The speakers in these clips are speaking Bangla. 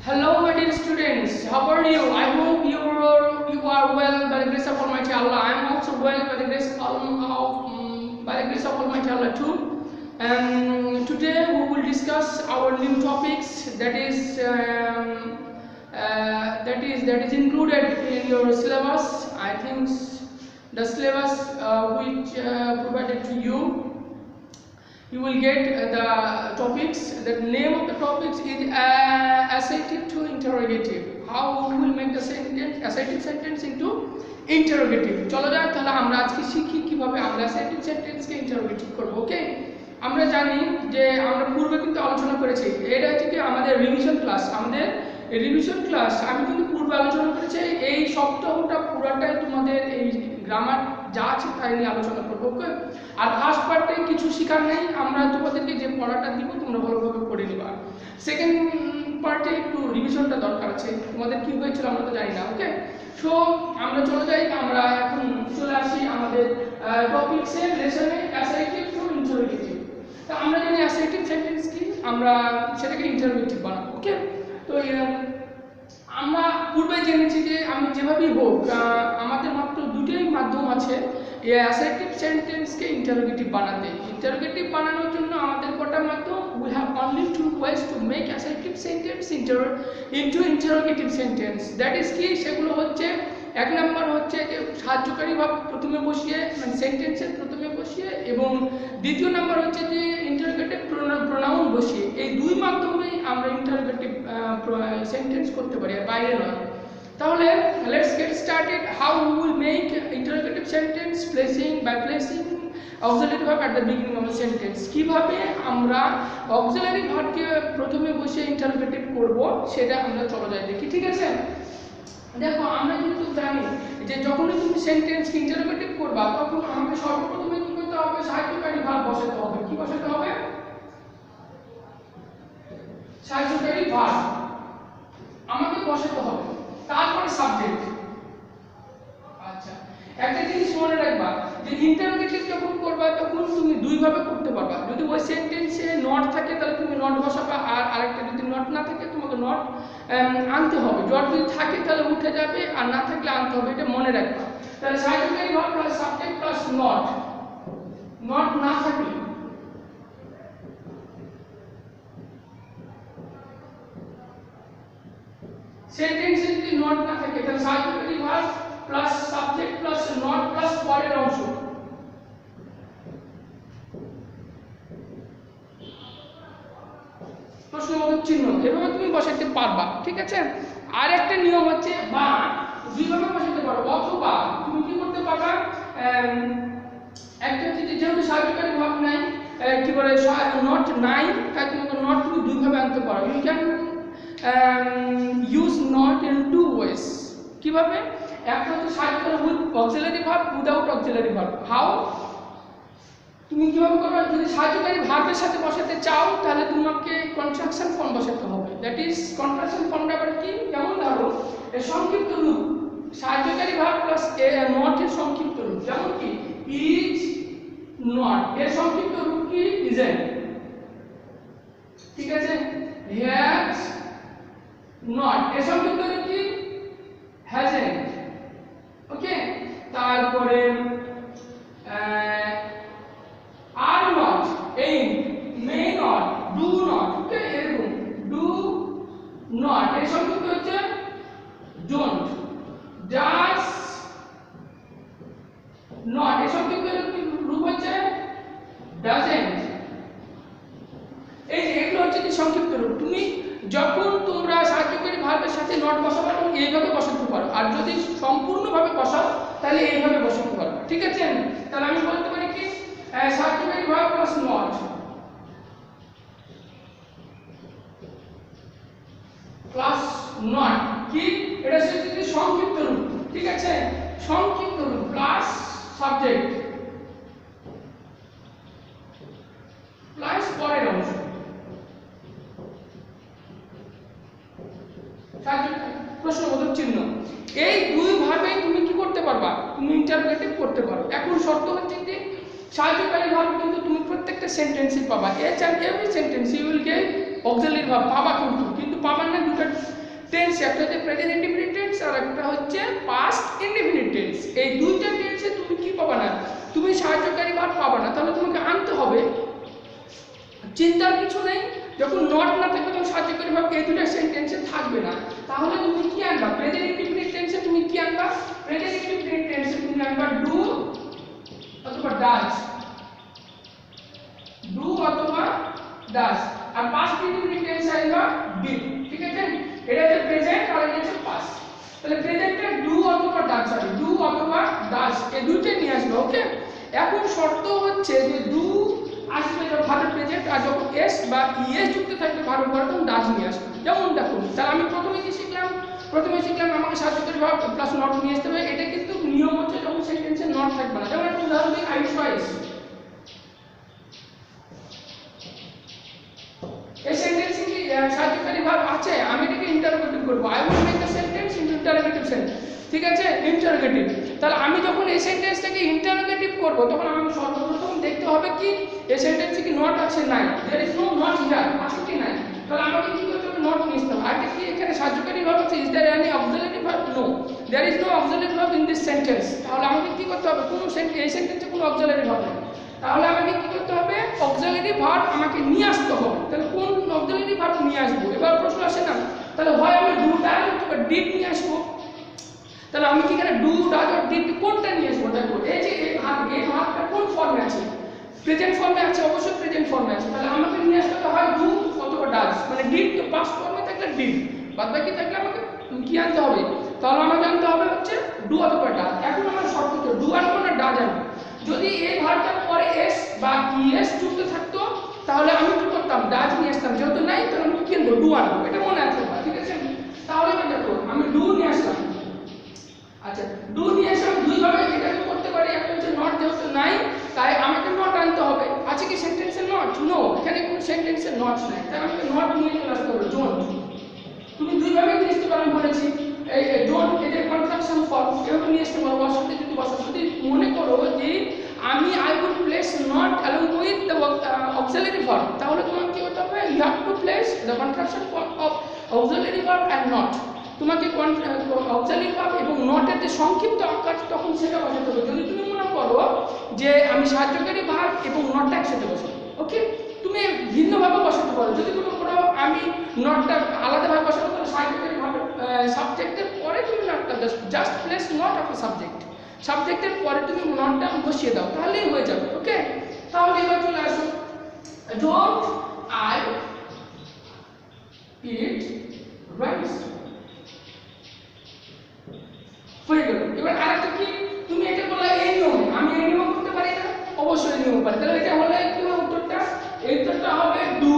Hello, my dear students. How are you? I hope you are well by the grace of Almighty Allah. I am also well by the grace of Almighty Allah too. And today we will discuss our new topics that is included in your syllabus. I think the syllabus which provided to you. You will get the topics. The name of the topics is assertive to interrogative. How we will make the sentence, assertive sentence into interrogative. চলো যাক তাহলে আমরা আজকে শিখি কিভাবে আমরা assertive sentence কে interrogative করব। ওকে, আমরা জানি যে আমরা পূর্বে কিন্তু আলোচনা করেছি, এটা হচ্ছে কি আমাদের রিভিশন ক্লাস। আমাদের রিভিশন ক্লাস আমি কিন্তু পূর্বে আলোচনা করেছি। এই সপ্তাহটা পুরোটাই তোমাদের এই গ্রামার যা আছে তাই নিয়ে আলোচনা করবো। ওকে, আর ফার্স্ট পার্টে কিছু শেখার নেই, আমরা তোমাদেরকে যে পড়াটা দিব তোমরা ভালোভাবে পড়ে নিবা। সেকেন্ড পার্টে একটু রিভিশনটা দরকার আছে, তোমাদের কি হয়েছিল আমরা তো জানি না। ওকে, সো আমরা চলে যাই, আমরা এখন চলে আসি আমাদের টপিকসে, লেসনে অ্যাসার্টিভ টু ইন্টারোগেটিভ। তো আমরা জানি অ্যাসার্টিভ সেন্টেন্স কি, আমরা সেটাকে ইন্টারোগেটিভ বানাবো। ওকে, তো আমরা পূর্বে জেনেছি যে আমি যেভাবেই হোক আমাদের মাত্র দুটোই মাধ্যম আছে এই অ্যাসার্টিভ সেন্টেন্সকে ইন্টারোগেটিভ বানাতে। ইন্টারোগেটিভ বানানোর জন্য আমাদের কটা মাধ্যম, we have only two ways to make assertive sentence into interrogative sentence. That is কি, সেগুলো হচ্ছে এক নম্বর হচ্ছে যে সাহায্যকারী ভাব প্রথমে বসিয়ে, মানে সেন্টেন্সের প্রথমে বসিয়ে, এবং দ্বিতীয় নাম্বার হচ্ছে যে ইন্টারোগেটিভ প্রোনাউন বসিয়ে। এই দুই মাধ্যমেই আমরা ইন্টারোগেটিভ সেন্টেন্স করতে পারি, আর বাইরে নয়। তাহলে let's get started. How we will make interrogative sentence by placing auxiliary verb at the beginning of the sentence। কিভাবে আমরা auxiliary ভার্বকে প্রথমে বসিয়ে ইন্টারোগেটিভ করব সেটা আমরা চলে যাই দেখি, ঠিক আছে? দেখো, আমরা কিন্তু জানি যে যখনই তুমি সেন্টেন্সকে ইন্টারোগেটিভ করবা তখন আমাকে সর্বপ্রথমে কি করতে হবে, সাহায্যকারী ভার্ব বসাতে হবে। কি বসাতে হবে? সাহায্যকারী ভার্ব আমাকে বসাতে হবে, তারপরে সাবজেক্ট। আচ্ছা, একটা জিনিস মনে রাখবা যে ইন্টারোগেটিভ যখন করবা তখন তুমি দুইভাবে করতে পারবা। যদি ওই সেন্টেন্সে নট থাকে তাহলে তুমি নট বসাবা, আর আরেকটা যদি নট না থাকে তোমাকে নট আনতে হবে। নট যদি থাকে তাহলে উঠে যাবে, আর না থাকলে আনতে হবে, এটা মনে রাখবা। তাহলে সাহায্যকারী verb plus subject plus not. Not না থাকলে সেন্টেন্সে যদি নট না থাকে তাহলে সাহায্যকারী verb plus subject plus not plus পরের অংশ। প্রশ্নবোধক চিহ্ন, এভাবে তুমি বসাতে পারবা, ঠিক আছে? আর একটা নিয়ম হচ্ছে বা দুইভাবে বসাতে পারো, অথবা তুমি কি করতে পারবা, একটা হচ্ছে যেহেতু সাহায্যকারী ভাব নাই, কি বলে নট নাই, তাই তোমাকে নট তুমি দুইভাবে আনতে পারো। You can use not in two ways. কিভাবে? একটা হচ্ছে সাহায্যকারী with auxiliary verb, without auxiliary verb. How? তুমি কিভাবে করবে, যদি সাহায্যকারী ভার্বের সাথে বসাতে চাও তাহলে তোমাকে কন্ট্রাকশন ফর্ম বসাতে হবে। দ্যাট ইজ কন্ট্রাকশন ফর্মটা আবার কি, যেমন ধরো এর সংক্ষিপ্ত রূপ, সাহায্যকারী ভার্ব প্লাস নট এর সংক্ষিপ্ত রূপ, যেমন কি ইজ নট, এর সংক্ষিপ্ত রূপ কি ইজন্ট, ঠিক আছে? হ্যাজ নট, এর সংক্ষিপ্ত রূপ কি হ্যাজন্ট। ওকে, তারপরে are not, am, may not, do not. Okay, এরকম ডু নট, এর সংক্ষিপ্ত হচ্ছে ডোন্ট। ডাজ নট, এর সংক্ষিপ্ত রূপ হচ্ছে ডাজন্ট। এই যে এগুলো হচ্ছে কি সংক্ষিপ্ত রূপ। তুমি যখন তোমরা সাহায্যকারী ভার্বের সাথে নট বসাবে তখন এইভাবে বসাতে পারো, আর যদি সম্পূর্ণভাবে বসাও তাহলে এইভাবে বসাতে পারো, ঠিক আছে? তাহলে আমি বলতে পারি কি, সাহায্যকারী verb plus not plus not, কি এটা হচ্ছে সংক্ষিপ্ত রূপ, ঠিক আছে? সংক্ষিপ্ত রূপ প্লাস সাবজেক্ট প্লাস পরের অংশ। প্রশ্নবোধক চিহ্ন, এই দুই ভাবে তুমি কি করতে পারবা, তুমি ইন্টারোগেটিভ করতে পারো। এখন শর্ত হচ্ছে যে সাহায্যকারী ভার্ব কিন্তু তুমি প্রত্যেকটা সেন্টেন্সে পাবা, each and every sentence you will get auxiliary verb পাবা, কিন্তু পাবার না দুটো টেন্স, একটা হচ্ছে প্রেজেন্ট ইনডিফিনিট টেন্স আর একটা হচ্ছে পাস্ট ইনডিফিনিট টেন্স। এই দুইটা টেন্সে তুমি কি পাবা না, তুমি সাহায্যকারী ভার্ব পাবা না, তাহলে তোমাকে আনতে হবে। চিন্তার কিছু নেই, যখন নট না থাকবে তখন সাহায্যকারী ভার্ব এই দুটো সেন্টেন্সে থাকবে না। তাহলে তুমি কি আনবা? প্রেজেন্ট ইনডিফিনিট টেন্সে তুমি কি আনবা? প্রেজেন্ট ইনডিফিনিট টেন্সে তুমি আনবা ডু অথবা ডাজ, ডু অথবা ডাজ। আর পাস্ট ইনডিফিনিট টেন্সে আনবা ডিড। ঠিক আছে, এটা হচ্ছে প্রেজেন্ট আর এটা হচ্ছে পাস্ট। তাহলে প্রেজেন্টে ডু অথবা ডাজ, সরি ডু অথবা ডাজ এই দুটোই নিয়ে আসবে। ওকে, এখন শর্ত হচ্ছে যে ডু আসবে ভার্ব প্রেজেন্ট, আর যখন এস বা ইএস যুক্ত থাকবে ভার্ব তখন ডাজ নিয়ে আসবে। যেমন দেখুন, তাহলে আমি প্রথমে কি শিখলাম? প্রথমে শিখলাম আমাকে সাহায্যকারী ভার্ব প্লাস নট নিয়ে আসতে হবে। এটা কিন্তু নিয়ম হচ্ছে যখন সেন্টেন্সে নট থাকবে না। যেমন একটা উদাহরণ দিই, আই ট্রাইস। এই সেন্টেন্সে কি সাহায্যকারী ভার্ব আছে? আমি এটাকে ইন্টারোগেটিভ করব। I will make the sentence in interrogative sense. ঠিক আছে, ইন্টারোগেটিভ। তাহলে আমি যখন এই সেন্টেন্সটাকে ইন্টারোগেটিভ করব তখন আমাকে সর্বপ্রথম দেখতে হবে কি এই সেন্টেন্সে কি নট আছে নাই, there is no not here, আছে কি নাই। তাহলে আমাকে কি করতে হবে? নট নিয়ে আসতে হবে। আর কি এখানে সাহায্যকারী ভার্ব আছে? Is there any auxiliary verb? No, there is no auxiliary verb in this sentence. তাহলে আমাকে কি করতে হবে? কোনো এই সেন্টেন্সে কোনো অক্সিলারি ভার্ব নেই। তাহলে আমাকে কি করতে হবে? অক্সিলারি ভার্ব আমাকে নিয়ে আসতে হবে। তাহলে কোন অক্সিলারি ভার্ব নিয়ে আসবো? এবার প্রশ্ন আসে না, তাহলে হয় আমি ডু ডাজ অথবা ডিড নিয়ে আসবো। তাহলে আমি কি এখানে ডু ডাজ অর ডিড কোনটা নিয়ে আসবো? দেখো এই যে এই ভার্বটা কোন ফর্মে আছে? প্রেজেন্ট ফর্মে আছে, অবশ্যই প্রেজেন্ট ফর্মে আছে। তাহলে আমাকে নিয়ে আসতে হবে হয় ডু অথবা ডাজ, মানে ডিড তো পাস্ট ফর্মে থাকলে ডিড, বাদ বাকি থাকলে আমাকে কি আনতে হবে? তাহলে আমাকে আনতে হবে হচ্ছে ডু অথবা ডাজ। এখন আমার শর্ত তো ডু আনবো না ডাজ আনবো। যদি এই ভার্বটার পরে এস বা ইএস যুক্ত থাকতো তাহলে আমি কি করতাম? ডাজ নিয়ে আসতাম। যেহেতু নাই তাহলে আমি কি আনবো? ডু আনবো। এটা মনে আছে? ঠিক আছে, তাহলে দেখো আমি ডু নিয়ে আসলাম। আচ্ছা, ডু নিয়ে এসে আমি দুইভাবে এটাকে করতে পারি। একটা হচ্ছে নট, যেহেতু নাই তাই আমাকে নট আনতে হবে। আছে কি সেন্টেন্সে নট? নো, এখানে কোনো সেন্টেন্সে নট নাই, তাই আমাকে নট নিয়ে চলে আসতে হবে। ডোন্ট তুমি দুইভাবে নিয়ে আসতে পারো, আমি বলেছি। এই ডোন্ট এটা কনট্রাকশন ফর্ম, এভাবে নিয়ে আসতে পারো। অসাথে যদি বসা, যদি মনে করো যে আমি I will place not along with the auxiliary verb, তাহলে তোমাকে কি করতে হবে? You have to place the contraction form of auxiliary verb and not. তোমাকে অক্সিলারি ভার্ব এবং নটের যে সংক্ষিপ্ত আকার তখন সেটা বসাতে হবে। যদি তুমি মনে করো যে আমি সাহায্যকারী ভার্ব এবং নটটা একসাথে বসাবো, ওকে, তুমি ভিন্নভাবে বসাতে পারো। যদি মনে করো আমি নটটা আলাদাভাবে বসাবো, তাহলে সাহায্যকারী ভার্ব সাবজেক্টের পরে তুমি নটটা just place not of subject, সাবজেক্টের পরে তুমি নটটা বসিয়ে দাও, তাহলেই হয়ে যাবে। ওকে, তাহলে এবার চলে আসো, ডোন্ট আই ইট রাইস। হয়ে গেল। এবার আরেকটা কি, তুমি এটা বললে এই নিয়মে, আমি এই নিয়ম করতে পারি না? অবশ্যই নিয়ম পারি। তাহলে এটা হলে কি হবে উত্তরটা? এই উত্তরটা হবে do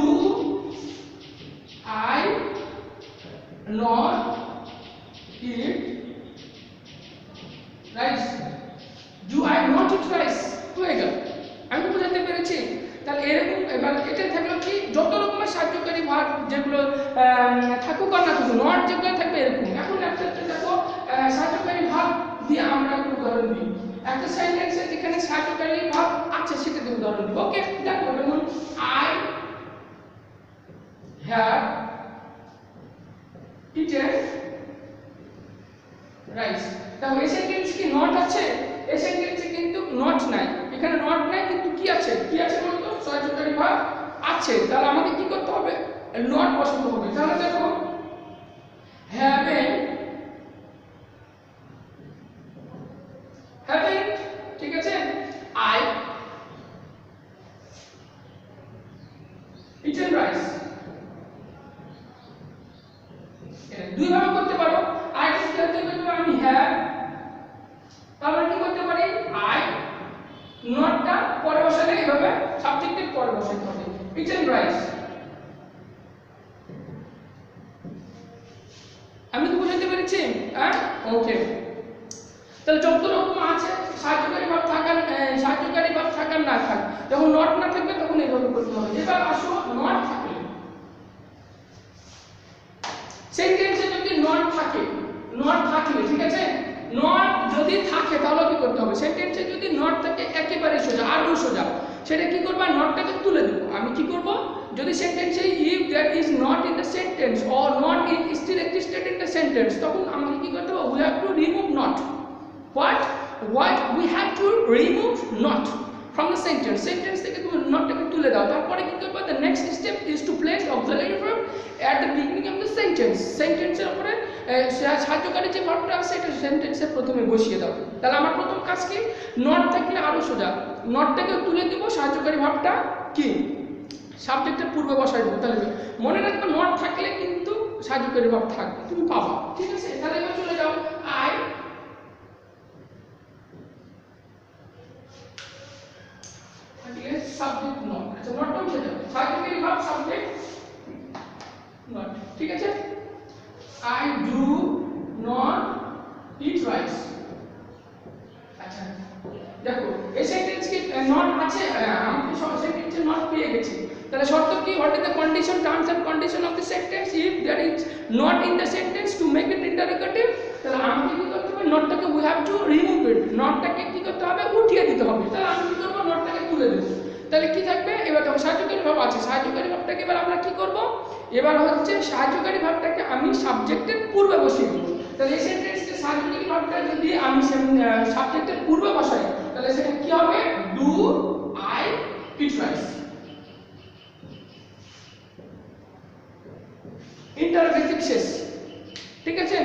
I not eat rice. Do I not eat rice. হয়ে গেল, আমি বুঝাতে পেরেছি? তাহলে এরকম এবার এটা থাকলো কি, যত রকমের সাহায্যকারী ভার্ব যেগুলো থাকুক আর না থাকুক, নট যেগুলো থাকবে এরকম। এখন একটা দেখো সাহায্যকারী ভার্ব দিয়ে আমরা একটু উদাহরণ দিই। একটা সেন্টেন্সে যেখানে সাহায্যকারী ভার্ব আছে সেটা দিয়ে উদাহরণ দিব। ওকে, দেখো যেমন আই হ্যাভ ইটেন রাইস। দেখো এই সেন্টেন্সে কি নট আছে? এই সেন্টেন্সে কিন্তু নট নাই, এখানে নট নাই, কিন্তু কি আছে? কি আছে বলতো? সাহায্যকারী ভার্ব আছে। তাহলে আমাকে কি করতে হবে? নট বসাতে হবে। তাহলে দেখো হ্যাভেন্ট, হ্যাভেন্ট, ঠিক আছে, আই ইটেন রাইস। দুইভাবে করতে পারো। আর কি করতে পারো? আমি হ্যাভ, তাহলে কি করতে পারি? আই নটটা পরে বসালে এইভাবে সাবজেক্টের পরে বসাতে হবে, ইটেন রাইস। আমি তো বুঝাতে পেরেছি? হ্যাঁ, ওকে। তাহলে যত রকম আছে সাহায্যকারী ভার্ব থাকার, সাহায্যকারী ভার্ব থাকার না থাক, যখন নট না থাকবে তখন এইভাবে করতে হবে। এবার আসো নট থাকলে, সেন্টেন্সে যদি নট থাকে, নট থাকলে, ঠিক আছে, নট যদি থাকে তাহলে কি করতে হবে? সেন্টেন্সে যদি নট থাকে একেবারে সোজা, আরো সোজা, সেটা কি করব? নটটাকে তুলে দেব। আমি কি করব? যদি সেন্টেন্সে if there is not in the sentence or not in sentence, তখন আমাকে কি করতে হবে, we have to remove not. What we have to remove not from the sentence. Sentence থেকে তুমি নটটাকে তুলে দাও। তারপরে কি করবে, the next step is to place auxiliary verb at the beginning of the sentence. সেন্টেন্সের উপরে সাহায্যকারী যে ভার্বটা আছে এটা সেন্টেন্সের প্রথমে বসিয়ে দাও। তাহলে আমার প্রথম কাজ কি, নট থাকলে আরো সোজা, নটটাকে তুলে দিব, সাহায্যকারী ভার্বটা কি সাবজেক্টের পূর্বে বসাই দেবো। তাহলে মনে রাখবে নট থাকলে কিন্তু সাহায্যকারী ভার্ব থাকবে, তুমি পাবা, ঠিক আছে। তাহলে এবার চলে যাও, আই সাবজেক্ট নট, আচ্ছা নটটা উঠে যাবে, সাহায্যকারী ভার্ব সাবজেক্ট নট, ঠিক আছে। I do not eat rice। আচ্ছা দেখো এই সেন্টেন্স কি নট আছে, আমি সব সেন্টেন্সে নট পেয়ে গেছি। তাহলে শর্ত কি, what is the condition, terms and condition of the sentence if there is not in the sentence to make it interrogative. তাহলে আমাকে কি করতে হবে, নটটাকে we have to remove it, নটটাকে কি করতে হবে, উঠিয়ে দিতে হবে। তাহলে আমি কি করব, নটটাকে তুলে দেব। তাহলে কি থাকবে, এবার দেখো সাহায্যকারী ভাব আছে, সাহায্যকারী ভাবটাকে এবার আমরা কি করব, এবার হচ্ছে সাহায্যকারী ভাবটাকে আমি সাবজেক্টের পূর্বে বসিয়ে দেব। তাহলে এই সেন্টেন্সে সাহায্যকারী ভাবটা যদি আমি সাবজেক্টের পূর্বে বসাই তাহলে সেটা কি হবে, do I eat rice. Interrogative শেষ, ঠিক আছে,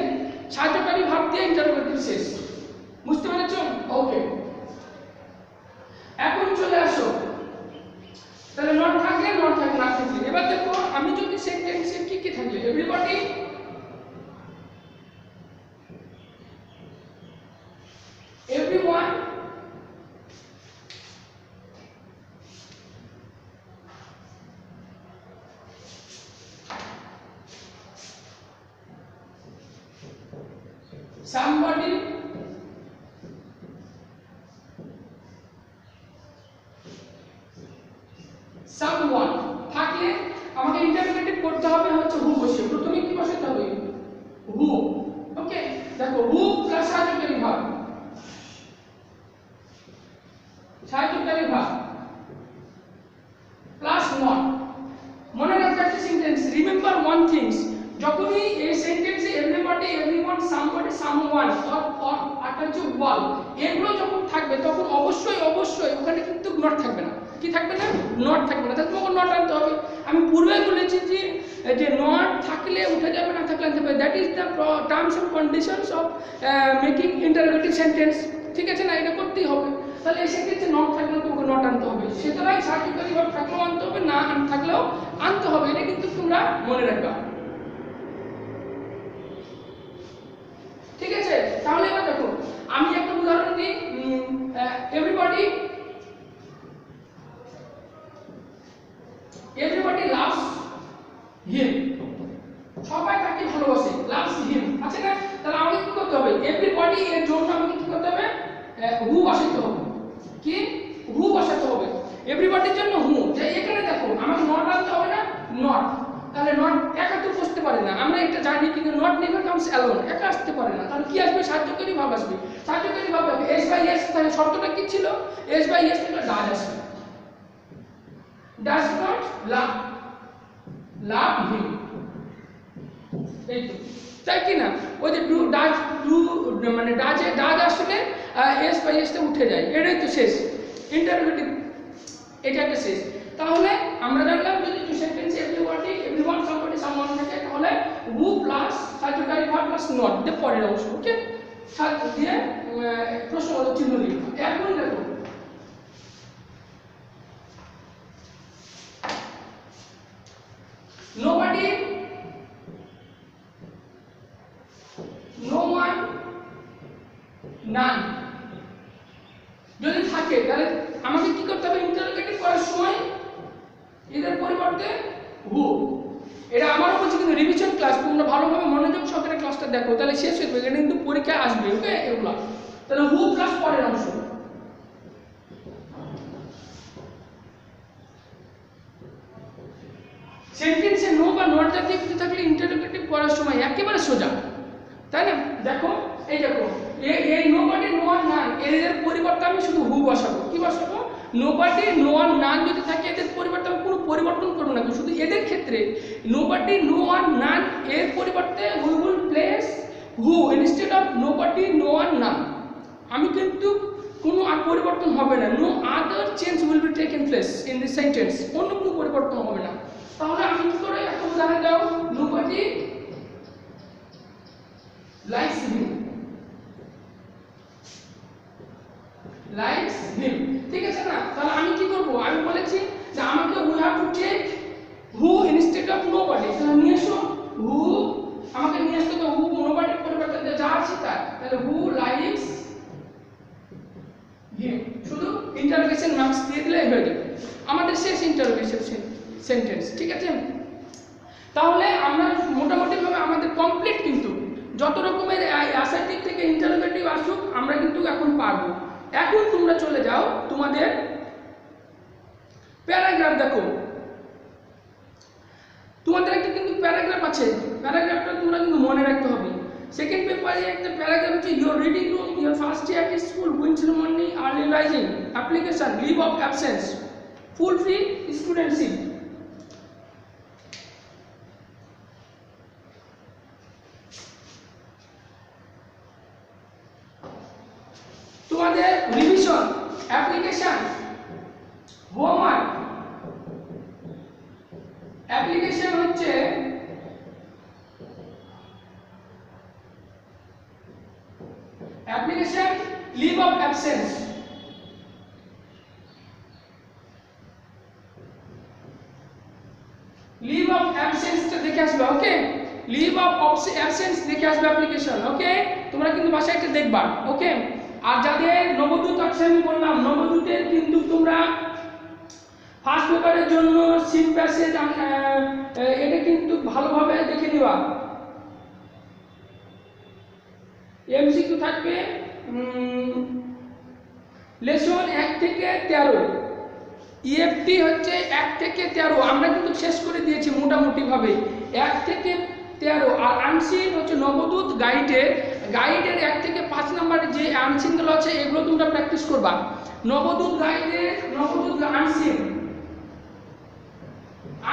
সাহায্যকারী ভাব দিয়ে ইন্টারোগেটিভ শেষ, বুঝতে পেরেছো? ওকে, এখন চলে আসো, তাহলে নট থাকলে নট থাকলে না থাকলে। এবার দেখো আমি যদি সেন্টেন্সে কি কি থাকলে, এভরিবডি, everyone, somebody, someone থাকলে আমাকে ইন্টারোগেটিভ করতে হবে হচ্ছে হু বসিয়ে। প্রথমে কি বসাতে হবে, হু। ওকে, দেখো হু প্লাস সাহায্যকারী ভাব, সাহায্যকারী ভাব প্লাস নট। মনে রাখবে একটা সেন্টেন্স, রিমেম্বার ওয়ান থিংস, যখনই এই সেন্টেন্সে everybody, everyone, somebody, someone or হচ্ছে ওয়াল, এগুলো যখন থাকবে তখন অবশ্যই ওখানে কিন্তু নট থাকবে না। কি থাকবে না, নট থাকবে না। তাহলে তোমাকে নট আনতে হবে। আমি পূর্বে বলেছি যে নট থাকলে উঠে যাবে, না থাকলে আনতে হবে। That is the terms and conditions of making interrogative sentence, ঠিক আছে না, এটা করতেই হবে। তাহলে এই সেন্টেন্সে নট থাকলেও তোমাকে নট আনতে হবে, সুতরাং সাহায্যকারী ভাব থাকলেও আনতে হবে, না থাকলেও আনতে হবে, এটা কিন্তু তোমরা মনে রাখবা, ঠিক আছে। তাহলে এবার দেখো আমি একটা উদাহরণ দিই, এভরিবডি লাভস হিম, সবাই তাকে ভালোবাসে, লাভস হিম আছে না। তাহলে আমাকে কি করতে হবে, এভরিবডি এর জন্য আমাকে কি করতে হবে, হু বসাতে হবে। কি, হু বসাতে হবে এভরিবডির জন্য হু। যে এখানে দেখো আমাকে নট আনতে হবে না, নট। তাহলে নট একা তো বসতে পারে না, আমরা এটা জানি, কিন্তু নট নেভার কামস অ্যালোন, একা আসতে পারে না। তাহলে কি আসবে, সাহায্যকারী ভাব আসবে। সাহায্যকারী ভাব হবে এস বাই এস। তাহলে শর্তটা কি ছিল, এস বাই এস থেকে ডাজ আসবে, ডাজ নট লাভ হিম, এই তো, তাই কি না। ওই যে ডু ডাজ, ডু মানে ডাজে ডাজ আসলে এস বাই এসটা উঠে যায়, এটাই তো শেষ ইন্টারোগেটিভ, এটা একটা শেষ। তাহলে আমরা জানলাম যদি সেন্টেন্সে এভরিবডি, এভরিওয়ান, সামবডি, সামওয়ান থাকে তাহলে হু প্লাস সাহায্যকারী ভাব প্লাস নট দিয়ে পরের অংশ, ওকে, সাথ দিয়ে প্রশ্নবোধক চিহ্ন লিখবা। এখন দেখো nobody, no one, none যদি থাকে তাহলে আমাকে কি করতে হবে, ইন্টারোগেটিভ করার সময় এদের পরিবর্তে হু। এটা আমারও বলছি কিন্তু রিভিশন ক্লাস, তোমরা ভালোভাবে মনোযোগ সহকারে ক্লাসটা দেখো, তাহলে শেষ হয়ে যাবে, এটা কিন্তু পরীক্ষায় আসবে, ওকে। এগুলো তাহলে হু প্লাস পরের অংশ, সেন্টেন্সে নো বা নট জাতীয় কিছু থাকলে ইন্টারোগেটিভ করার সময় একেবারে সোজা, তাই না। দেখো এই দেখো এই নোবডি, নো ওয়ান, নান, এদের পরিবর্তে আমি শুধু হু বসাবো। কি বসাবো, নোবডি, নো ওয়ান, নান যদি থাকে এদের পরিবর্তে আমি কোনো পরিবর্তন করবো না, শুধু এদের ক্ষেত্রে নোবডি, নো ওয়ান, নান এর পরিবর্তে we will place who instead of nobody, no one, none. আমি কিন্তু কোনো আর পরিবর্তন হবে না, no other change will be taken place in this sentence, অন্য কোনো পরিবর্তন হবে না। তাহলে আমি কি করে একটা উদাহরণ দাও, nobody likes him, likes him, ঠিক আছে না? তাহলে আমি কি করব, আমি বলেছি যে আমাকে we have to take who instead of nobody, তাহলে নিয়ে এসো হু, আমাকে নিয়ে আসতে তো হু নোবডির পরিবর্তে যা আছে তার, তাহলে হু লাইকস হিম, শুধু ইন্টারোগেশন মার্কস দিয়ে দিলেই হয়ে যাবে আমাদের শেষ ইন্টারোগেশন সেন্টেন্স, ঠিক আছে? তাহলে আমরা মোটামুটি ভাবে আমাদের কমপ্লিট, কিন্তু যত রকমের অ্যাসার্টিভ থেকে ইন্টারোগেটিভ আসুক আমরা কিন্তু এখন পারবো। এখন তোমরা চলে যাও তোমাদের প্যারাগ্রাফ দেখো, তোমাদের একটা কিন্তু প্যারাগ্রাফ আছে, প্যারাগ্রাফটা তোমরা কিন্তু মনে রাখতে হবে। সেকেন্ড পেপারে একটা প্যারাগ্রাফ হচ্ছে your reading room, your first year at school, winter morning, early rising, application, leave of absence, fulfil studentship. তোমাদের রিভিশন, অ্যাপ্লিকেশন, হোমওয়ার্ক, অ্যাপ্লিকেশন হচ্ছে application, leave of absence, leave of অ্যাবসেন্সটা দেখে আসবে, ওকে? লিভ অফ অ্যাবসেন্স দেখে আসবে অ্যাপ্লিকেশন, ওকে? তোমরা কিন্তু বাসায় এটা দেখবা, ওকে? আর যাদের নবদূত আছে আমি বললাম, নবদূতের কিন্তু তোমরা ফার্স্ট পেপারের জন্য সিট প্যাসেজ এটা কিন্তু ভালোভাবে দেখে নিবা। এমসিকিউ থাকবে লেসন 1 থেকে 13, ইএফটি হচ্ছে 1 থেকে 13, আমরা কিন্তু শেষ করে দিয়েছি মোটামুটি ভাবে 1 থেকে 13। আর আনসিন হচ্ছে নবদূত গাইডের 1 থেকে 5 নম্বরের যে আনসিনগুলো আছে এগুলো তোমরা প্র্যাকটিস করবা। নবদূত গাইডের নবদূত আনসিন,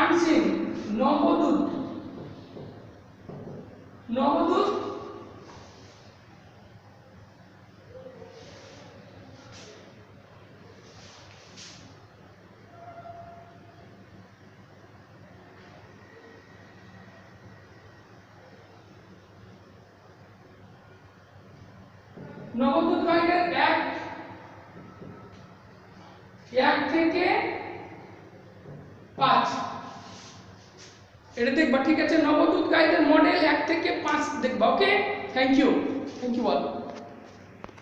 আনসিন নবদূত, নবদূত নবদূত গাইডের 1 থেকে 5 এটা দেখবা, ঠিক আছে? নবদূত গাইডের মডেল 1 থেকে 5 দেখবা, ওকে? Thank you all.